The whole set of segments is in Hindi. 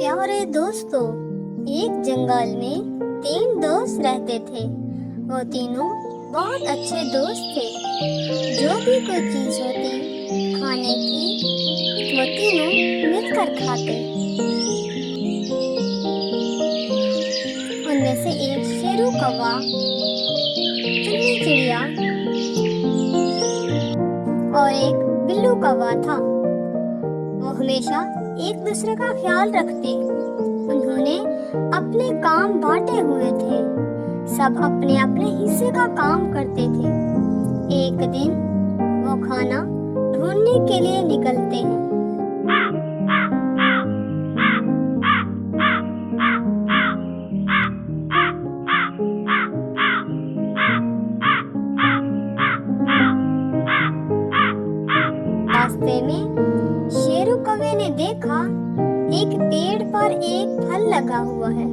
प्यारे दोस्तों, एक जंगल में 3 दोस्त रहते थे। वो तीनों बहुत अच्छे दोस्त थे। जो भी कोई चीज होती खाने की, वो तीनों मिलकर खाते। उनमें से एक शेरू कौवा, चुन्नी चिड़िया और एक बिल्लू कौवा था। वो हमेशा एक दूसरे का ख्याल रखते। उन्होंने अपने काम बांटे हुए थे। सब अपने अपने हिस्से का काम करते थे। एक दिन वो खाना ढूंढने के लिए निकलते हैं। रास्ते में शेरू कौवे ने देखा एक पेड़ पर एक फल लगा हुआ है।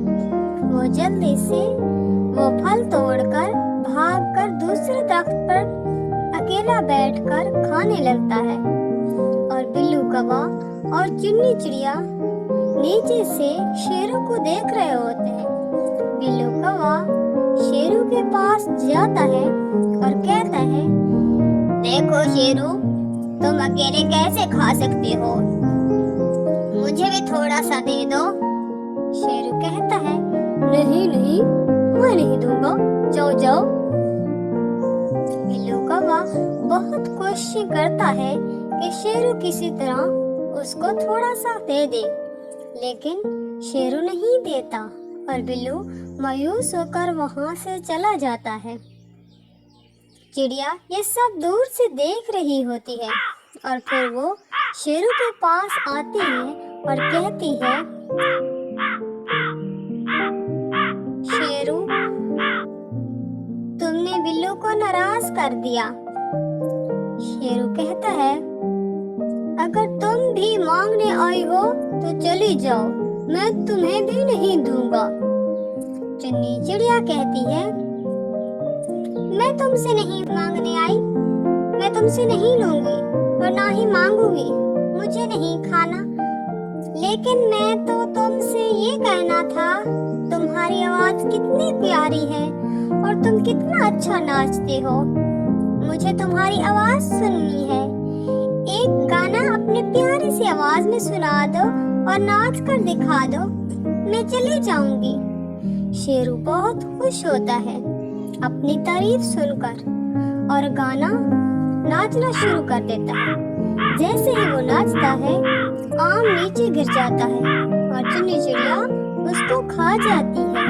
वो जल्दी से वो फल तोड़कर भागकर दूसरे दरख्त पर अकेला बैठकर खाने लगता है। और बिल्लू कौवा और चुन्नी चिड़िया नीचे से शेरू को देख रहे होते हैं। बिल्लू कौवा शेरू के पास जाता है और कहता है, देखो शेरू, तुम अकेले कैसे खा सकते हो? मुझे भी थोड़ा सा दे दो। शेरू कहता है, नहीं नहीं, मैं नहीं दूंगा, जाओ जाओ। बिल्लू कौवा बहुत कोशिश करता है कि शेरू किसी तरह उसको थोड़ा सा दे दे, लेकिन शेरू नहीं देता और बिल्लू मायूस होकर वहां से चला जाता है। चिड़िया ये सब दूर से देख रही होती है और फिर वो शेरू के पास आती है और कहती है, शेरू, तुमने बिल्लू को नाराज कर दिया। शेरू कहता है, अगर तुम भी मांगने आई हो तो चली जाओ, मैं तुम्हें भी नहीं दूंगा। चुन्नी चिड़िया कहती है, मैं तुमसे नहीं मांगने आई, मैं तुमसे नहीं लूंगी और ना ही मांगूंगी, मुझे नहीं खाना। लेकिन मैं तो तुमसे ये कहना था, तुम्हारी आवाज कितनी प्यारी है और तुम कितना अच्छा नाचते हो। मुझे तुम्हारी आवाज सुननी है। एक गाना अपने प्यारी सी आवाज में सुना दो और नाच कर दिखा दो, मैं चली जाऊंगी। शेरू बहुत खुश होता है अपनी तारीफ सुनकर और गाना नाचना शुरू कर देता है। जैसे ही वो नाचता है, आम नीचे गिर जाता है और चुन्नी चिड़िया उसको खा जाती है।